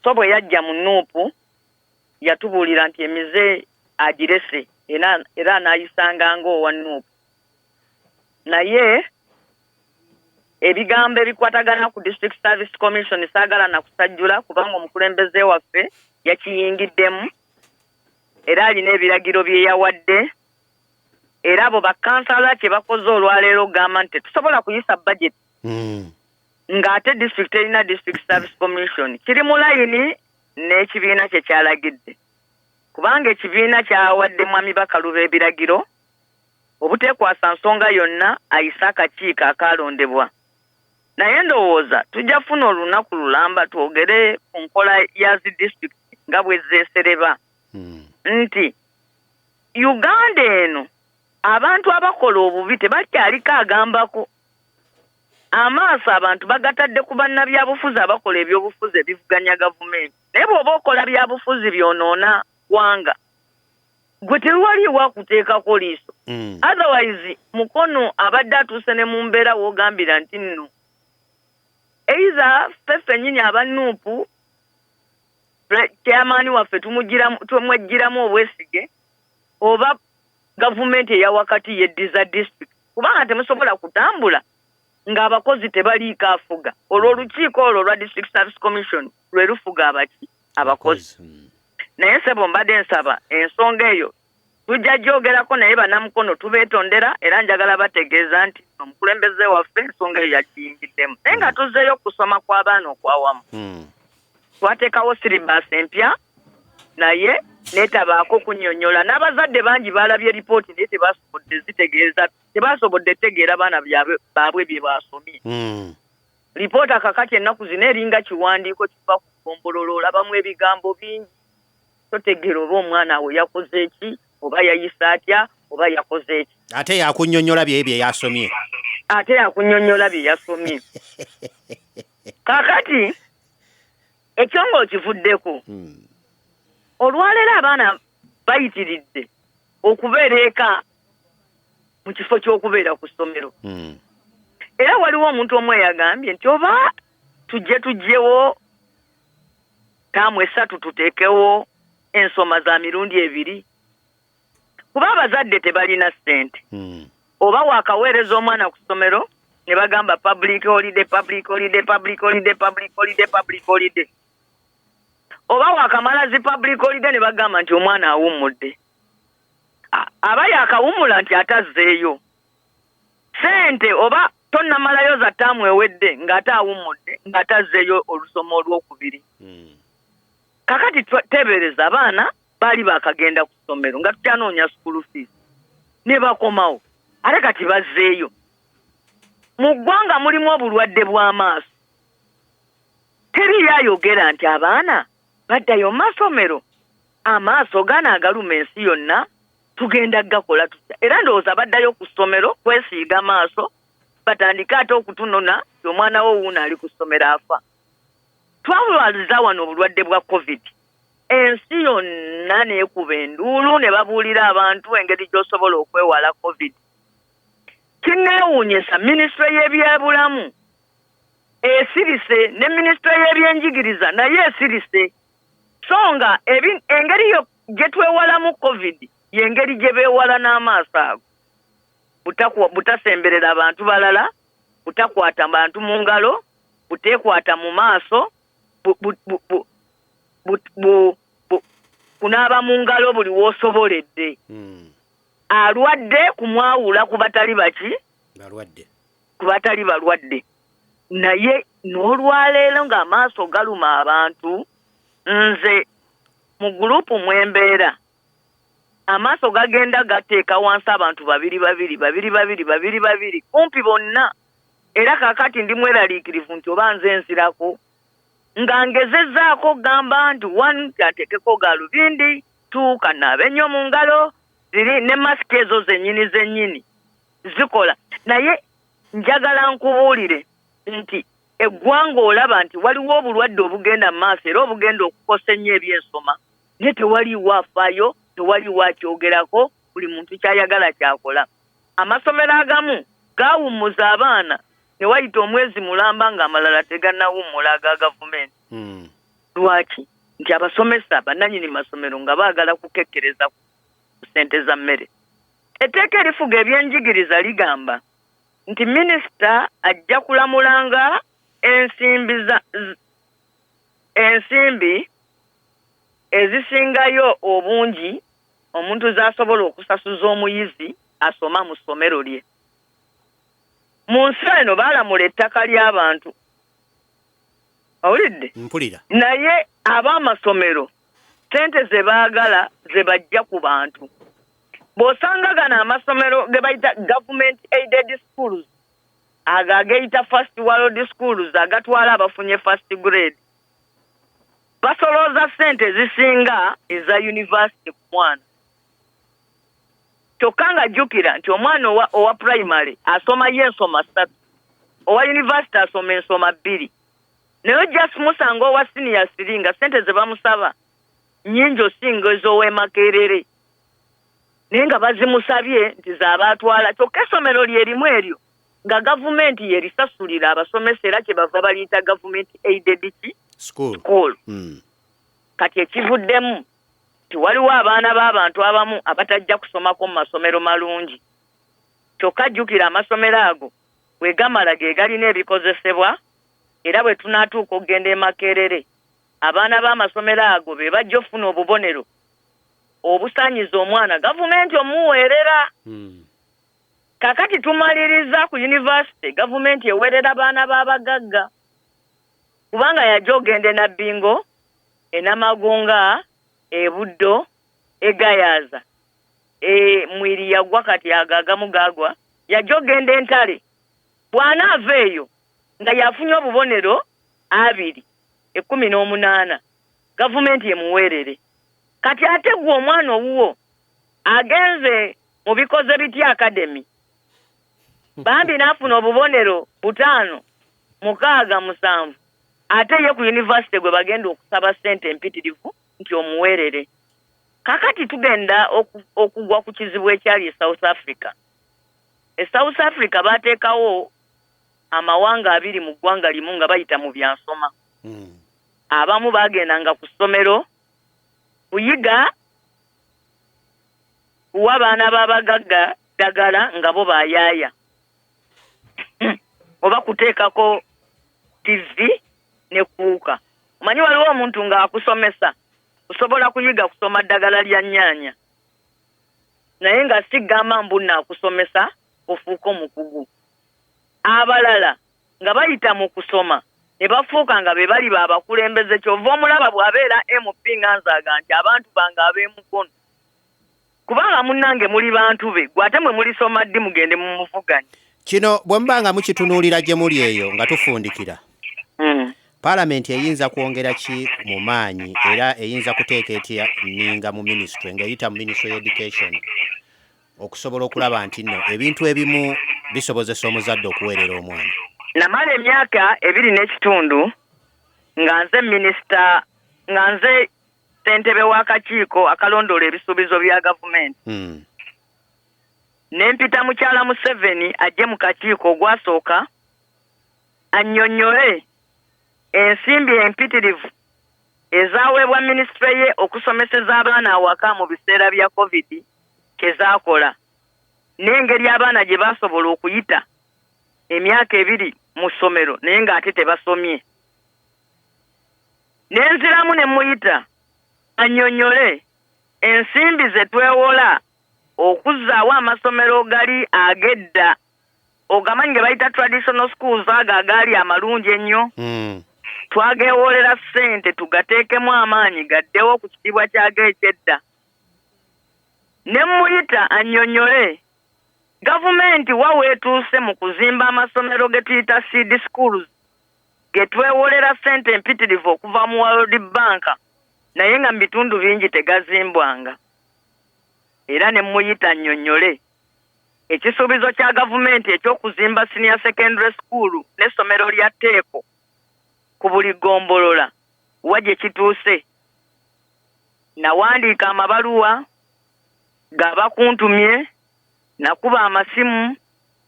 so bwe yajja mu Nuupu yatubuulira nti emize agirese era anayisanga ng'owa Nuupu naye ebigambo ebikwatagana ku District Service Commission saagala na kusajjula kubanga omukulembeze waffe yakiyingiddemu era alina ebiragiro bye yawadde era abo bakansala kye bakoze olwaleero gamba nti tusobola kuyisa budget ng'ate district erina District Service Commission kiri mu layini n'ekibiina kye kyalagidde kubanga ekibiina kyawadde mwami Bakaluba ebiragiro obuteekwasa nsonga yonna ayise akakiiko akalondebwa. Naye ndowooza tujja funa olunaku lulamba twogere ku nkola ya zi district nga bwe zeesereba nti Uganda eno abantu abakola obubi tebakyaliko agambako. Amaaso abantu bagatadde ku bannabyabufuzi abakola ebyobufuzi ebivuganya gavumenti naye bw'oba okola byabufuzi byonoona ggwanga gwe tewaliwo akuteekako liiso. Otherwise Mukono abadde atuuse ne mu mbeera w'ogambira nti nno eiza ffeffe nnyini aba Nuupu chairman waffe tumwejjiramu obwesige oba gavumenti eya wakati yeddiza district kubanga temusobola kutambula ng'abakozi tebaliiko afuga. Olwo olukiiko olwo olwa District Service Commission lwe lufuga abakozi. Naye sebo mbadde nsaba ensonga eyo tujja gyogerako naye bannamukono tubeetondera era njagala bategeeza nti omukulembeze waffe ensonga eyo yakiyingiddemu naye nga tuzzeeyo okusoma kw'abaana okwawamu twateekawo siribasi empya naye neetabaako kunnyonnyola n'abazadde bangi baalabye ripooti naye tebasobodde tegeera baana baabwe bye baasomye. Ripooti akakati ennaku zino eringa kiwandiiko kiva ku ggombolola olabamu ebigambo bingi totegeera oba omwana awo yakoze ki oba yayisa atya oba oba yakoze eki.
Ate yakunnyonnyola bye yasomye.
Ate yakunnyonnyola bye yasomye. Kakati ekyo ng'okivuddeko. Olwaleero abaana bayitiridde okubeera eka mu kifo ky'okubeera ku ssomero. Era waliwo omuntu omu eyagambye nti oba tujjewo taamu 3 tuteekewo ensoma za mirundi 2. Kuba abazadde tebalina ssente. Oba wakaweereza omwana ku ssomero ne bagamba public holiday. Oba wakamala zi public holiday ne bagamba nti omwana awummudde. Aba yakawummula nti atazzeeyo. Ssente oba tonnamalayo za ttaamu ewedde ng'ate awummudde ng'atazzeeyo olusoma olwokubiri. Kakati tebereza abaana baali bakagenda ku ssomero nga tutyanoonya school fees. Ne bakomawo. Ate kati bazzeeyo. Mu ggwanga mulimu obulwadde bw'amaaso. Teri ayogera nti abaana baddayo masomero. Amaaso gana agaluma ensi yonna tugenda gakola tutya. Era ndowooza baddayo ku ssomero kwesiiga maaso batandika ate okutunona omwana wo wuuno ali ku ssomero afa. Twalwaliza wano obulwadde bwa COVID. Ensi yonna neekuba enduulu ne babuulira abantu engeri gy'osobola okwewala COVID. Kineewuunyisa minisitule y'ebyobulamu esirise ne minisitule y'ebyenjigiriza naye esirise. So nga engeri gye twewalamu COVID y'engeri gye beewala n'amaaso ago. Butasemberera abantu balala, butakwata bantu mu ngalo, buteekwata mu maaso, kunaaba mu ngalo buli w'osoboledde. Alwadde kumwawula ku batali baki? Ku batali balwadde. Naye n'olwaleero ng'amaaso galuma abantu, nze mu gurupu mwembeera amaaso gagenda gateeka wansi abantu babiri kumpi bonna. Era kakati ndi mweraliikirivu nti oba nze nzirako nga ngezezzaako gamba nti 1 ateekeko gaalubindi, 2 kanaabe ennyo mu ngalo, 3 ne masiki ezo zennyini zikola. Naye njagala nkubuulire nti eggwanga olaba nti waliwo obulwadde obugenda mu maaso era obugenda okukosa ennyo ebyensoma, naye tewaliwo afaayo, tewaliwo akyogerako, buli muntu kyayagala kyakola. Amasomero agamu gaawummuza abaana ne wayita omwezi mulamba ng'amalala tegannawummula aga gavumenti. Lwaki? Nti abasomesa bannannyini masomero nga baagala kukekkereza ku ssente za mmere. Etteeka erifuga ebyenjigiriza ligamba nti minisita ajja kulamulanga ensimbi ezisingayo obungi omuntu z'asobola okusasuza omuyizi asoma mu ssomero lye. Mu nsi eno baalamula ettaka ly'abantu. Owulidde?
Mpulira.
Naye ab'amasomero ssente ze baagala ze bajja ku bantu. Bw'osanga gano amasomero ge bayita government aided schools, agageyita first world schools agatwala abafunye first grade, basolooza ssente zisinga eza university ku mwana. Kyokka nga jjukira nti omwana owa primary asoma ye ensoma 3, owa university asoma ensoma 2. Naye ojja simusanga owa senior 3 nga ssente ze bamusaba nnyingi osinga ez'ow'e Makerere. Naye nga bazimusabye nti z'abaatwala. Kyokka essomero lyerimu eryo nga gavumenti yerisasulira abasomesa era kyebava baliyita government aided school. Kati ekivuddemu nti waliwo abaana b'abantu abamu abatajja kusomako mu masomero malungi. Kyokka jjukira amasomero ago bwe gamala ge galina ebikozesebwa, era bwe tunaatuuka okugenda e Makerere abaana b'amasomero ago be bajja ofuna obubonero obusaanyiza omwana gavumenti omuweerera. Kakati tumaliriza ku university gavumenti eweerera abaana b'abagagga kubanga yajja ogende na Bingo, e Namagunga, e Buddo, e Gayaza, Mwiri yagwa kati agagamu gagwa, yajja ogende Entale. Bw'anaava eyo nga yafunye obubonero 218 gavumenti emuweerere. Kati ate gwe omwana owuwo agenze mubikoze bitya academy bambi nafuna obubonero 5 6 7 ate ye ku university gwe bagenda okusaba sente empitirivu nti omuwerere kakati tugenda okugwa ku kizibu ekyali South Africa South Africa bateekawo amawanga 2 mu ggwanga limu nga bayita mu byansoma abamu bagendanga ku ssomero kuyiga kuwa abaana b'abagagga ddagala nga bo bayaaya oba kuteekako TV ne kuuka omanyi waliwo omuntu ng'akusomesa osobola kuyiga kusoma ddagala lya nnyaanya naye nga sigamba mbunna akusomesa ofuuka omukugu abalala nga bayita mu kusoma ne bafuuka nga be bali baabakulembeze kyova omulaba bw'abeera MP nganzaaga nti abantu bange ab'emukono kubanga munnange muli bantu be gwe ate mwe mulisoma ddi mugende mu muvuganya
kino bwe mubanga mukitunuulira gye muli eyo nga tufundikira Parliament eyinza kwongera ki mu maanyi era eyinza kuteeka etya nninga mu ministry ng'eyita mu Ministry of Education okusobola okulaba nti nno ebintu ebimu bisobozesa omuzadde okuweerera omwana.
Namala emyaka 2.5 nga nze minisita nga nze ssentebe w'akakiiko akalondoola ebisuubizo bya gavumenti nempita mukyala Museveni ajje mu kakiiko ogwasooka annyonnyole ensimbi empitirivu ezaweebwa minisitule ye okusomeseza abaana awaka mu biseera bya COVID kyezaakola n'engeri abaana gye baasobola okuyita emyaka 2 mu ssomero naye ng'ate tebasomye n'enziramu ne muyita annyonnyole ensimbi ze twewola okuzzaawo amasomero gali ag'edda ogamanyi ge bayita traditional schools ago agaali amalungi ennyo twageewolera ssente tugateekemu amaanyi gaddewo ku kitiibwa kyago ekyedda ne muyita annyonnyole gavumenti wa weetuuse mu kuzimba amasomero ge tuyita seed schools ge twewolera ssente empitirivu okuva mu World Bank naye nga mu bitundu bingi tegazimbwanga era ne muyita annyonnyole ekisuubizo kya gavumenti eky'okuzimba senior secondary school n'essomero lya Teeko ku buli gombolola wa gye kituuse nawandiika amabaluwa gaba kuntumye nakuba amasimu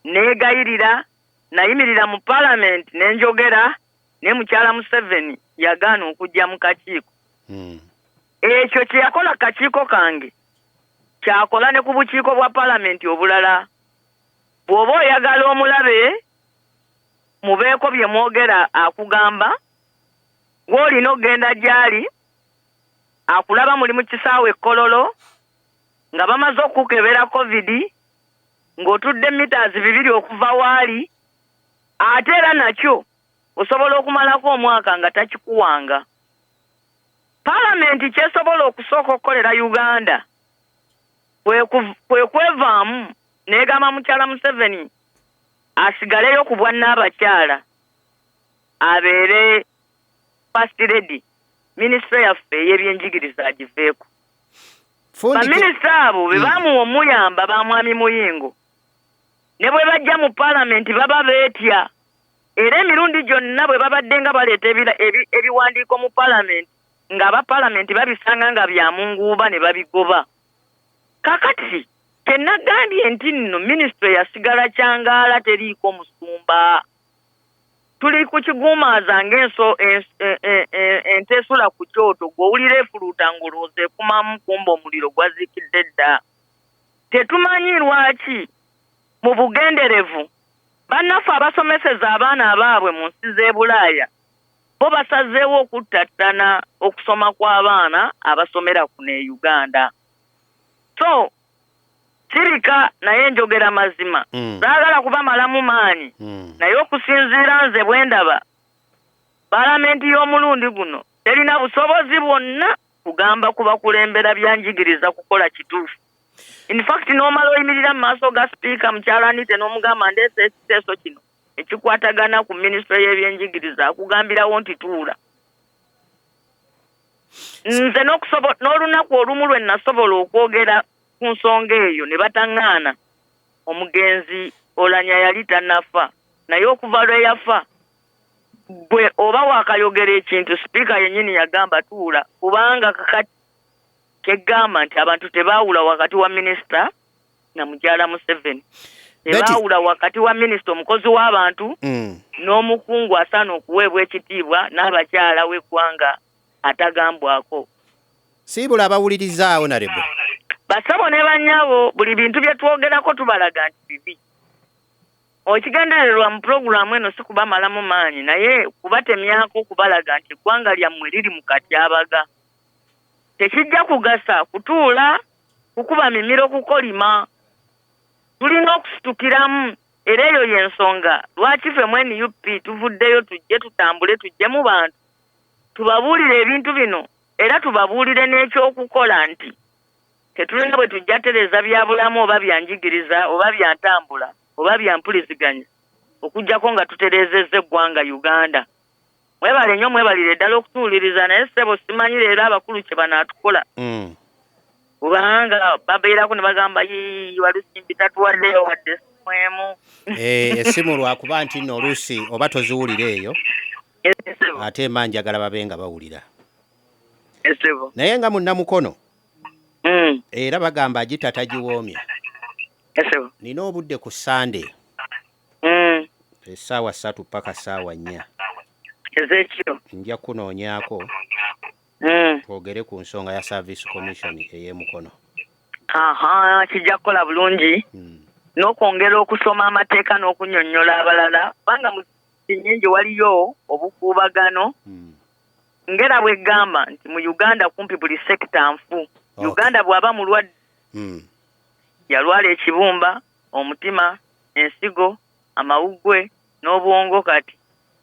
neegayirira nayimirira mu Parliament nenjogera ne mukyala Museveni yagaana okujja mu kakiiko ekyo kye yakola kakiiko kange kyakola ne ku bukiiko bwa Parliament obulala bw'oba oyagala omulabe mubeeko bye mwogera akugamba ng'olina okgenda gy'ali akulaba muli mu kisaawe Kololo nga bamaze okukebera COVID ng'otudde meters 2 okuva waali ate era nakyo osobola okumalako omwaka nga takikuwanga. Parliament kyesobola okusooka okukolera Uganda kwe kwevaamu n'egamba mukyala Museveni asigaleyo ku bwannabakyala abeere first lady ministry yaffe ey'ebyenjigiriza agiveeko. Baminisita abo be baamuwa omuyamba ba Mwami Muyingo ne bwe bajja mu Parliament baba beetya era emirundi gyonna bwe babadde nga baleeta ebiwandiiko mu Parliament ng'aba Parliament babisanga nga bya munguuba ne babigoba. Kakati kyenagambye nti nno ministry yasigala kyangaala teriiko musumba tuli ku kiguumaaza ng'enso ente esula ku kyoto gw'owulira efuluuta ng'olowooza ekumamu kumba omuliro gwaziikidde dda. Tetumanyi lwaki mu bugenderevu bannaffe abasomeseza abaana abaabwe mu nsi z'e Bulaaya bo basazeewo okuttattana okusoma kw'abaana abasomera kuno e Uganda. So sirika naye njogera mazima saagala kubamalamu maanyi naye okusinziira nze bwe ndaba Parliament y'omulundi guno terina busobozi bwonna kugamba kubakulembera byanjigiriza kukola kituufu. In fact n'omala oyimirira mu maaso ga speaker mukyala Anite n'omugamba ndeese ekiteeso kino ekikwatagana ku ministry y'ebyenjigiriza akugambirawo nti tuula. Nze n'olunaku olumu lwe nasobola okwogera ku nsonga eyo ne bataŋŋaana omugenzi Olanya yali tannafa naye okuva lwe yafa bwe oba wakayogera ekintu sipiika yennyini yagamba tuula kubanga kakati kegamba nti abantu tebaawula wakati wa minisita na mukyala Museveni tebaawula wakati wa minisita omukozi w'abantu n'omukungu asaana okuweebwa ekitiibwa n'abakyala w'eggwanga atagambwako
siibula abawulirizaawo narebo
basabo ne bannyabo buli bintu bye twogerako tubalaga nti bibi okigendererwa mu pulogulaamu eno si kubamalamu maanyi naye kubatemyako kubalaga nti eggwanga lyammwe liri mu katyabaga tekijja kugasa kutuula kukuba mimiro kukolima tulina okusitukiramu era eyo y'ensonga lwaki ffe mu NUP tuvuddeyo tujje tutambule tujje mu bantu tubabuulire ebintu bino era tubabuulire n'ekyokukola nti tetulina bwe tujja tereza bya bulamu oba byanjigiriza oba byantambula oba byampuliziganya okuggyako nga tutereezezza eggwanga Uganda mwebale nnyo mwebalire ddala okutuwuliriza naye ssebo simanyi leero abakulu kye banaatukola kubanga babeerako ne bagamba Walusimbi tatuwaddeyo wadde simwemu
essimu lwakuba nti nno oluusi oba toziwulira eyo ate mba njagala babe nga bawulira naye nga munnamukono era bagamba agitata giwoomya nina obudde ku Sande essaawa 3 paka ssaawa 4
ezekiro
nja kunoonyaako twogere ku nsonga ya Service Commission ey'emukono
kijja kukola bulungi n'okwongera okusoma amateeka n'okunnyonnyola abalala kubanga mu nnyingi waliyo obukuubagano ngera bw'eggamba nti mu Uganda kumpi buli sekita nfu Uganda bw'aba mulwadde yalwala ekibumba omutima ensigo amawuggwe n'obwongo kati